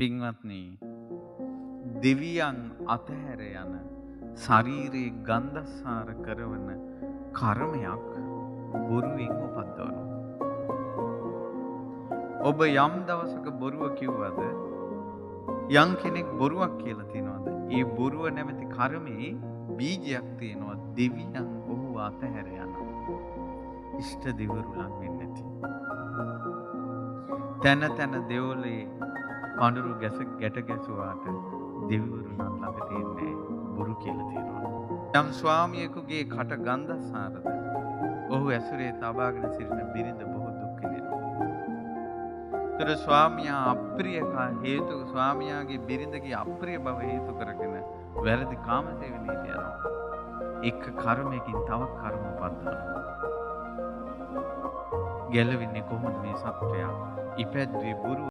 පින්වත්නි, දෙවියන් අතහැර යන ශරීරයේ ගන්ධසාර කරවන කර්මයක් බොරුවෙන් උපද්දවනවා. ඔබ යම් දවසක බොරුව කිව්වද යම් කෙනෙක් බොරුවක් කියලා තියනවාද ඒ බොරුව නැමැති කර්මයේ බීජයක් තියෙනවා. දෙවියන් ඔහු අතහැර යනවා. ඉෂ්ට දෙවරු ලං වෙන්නේ නැති. තන තන දෙවොලේ පඳුරු ගැට ගැසුවාට දෙවිවරු නම් ළඟට එන්නේ බොරු කියලා තියෙනවා. යම් ස්වාමියෙකුගේ කට ගන්ධසාරද ඔහු ඇසුරේ තබාගෙන සිටින බිරිඳ බොහෝ දුක් විඳිනවා. ස්වාමියා අප්‍රිය හේතු ස්වාමියාගේ බිරිඳගේ අප්‍රිය බව හේතු කරගෙන වැරදි කාමසේවනීයට යනවා. එක කර්මයකින් තව කර්ම උපදිනවා. ගැලවෙන්නේ කොහොමද මේ සත්‍යය? ඉපැද්දුවේ බොරු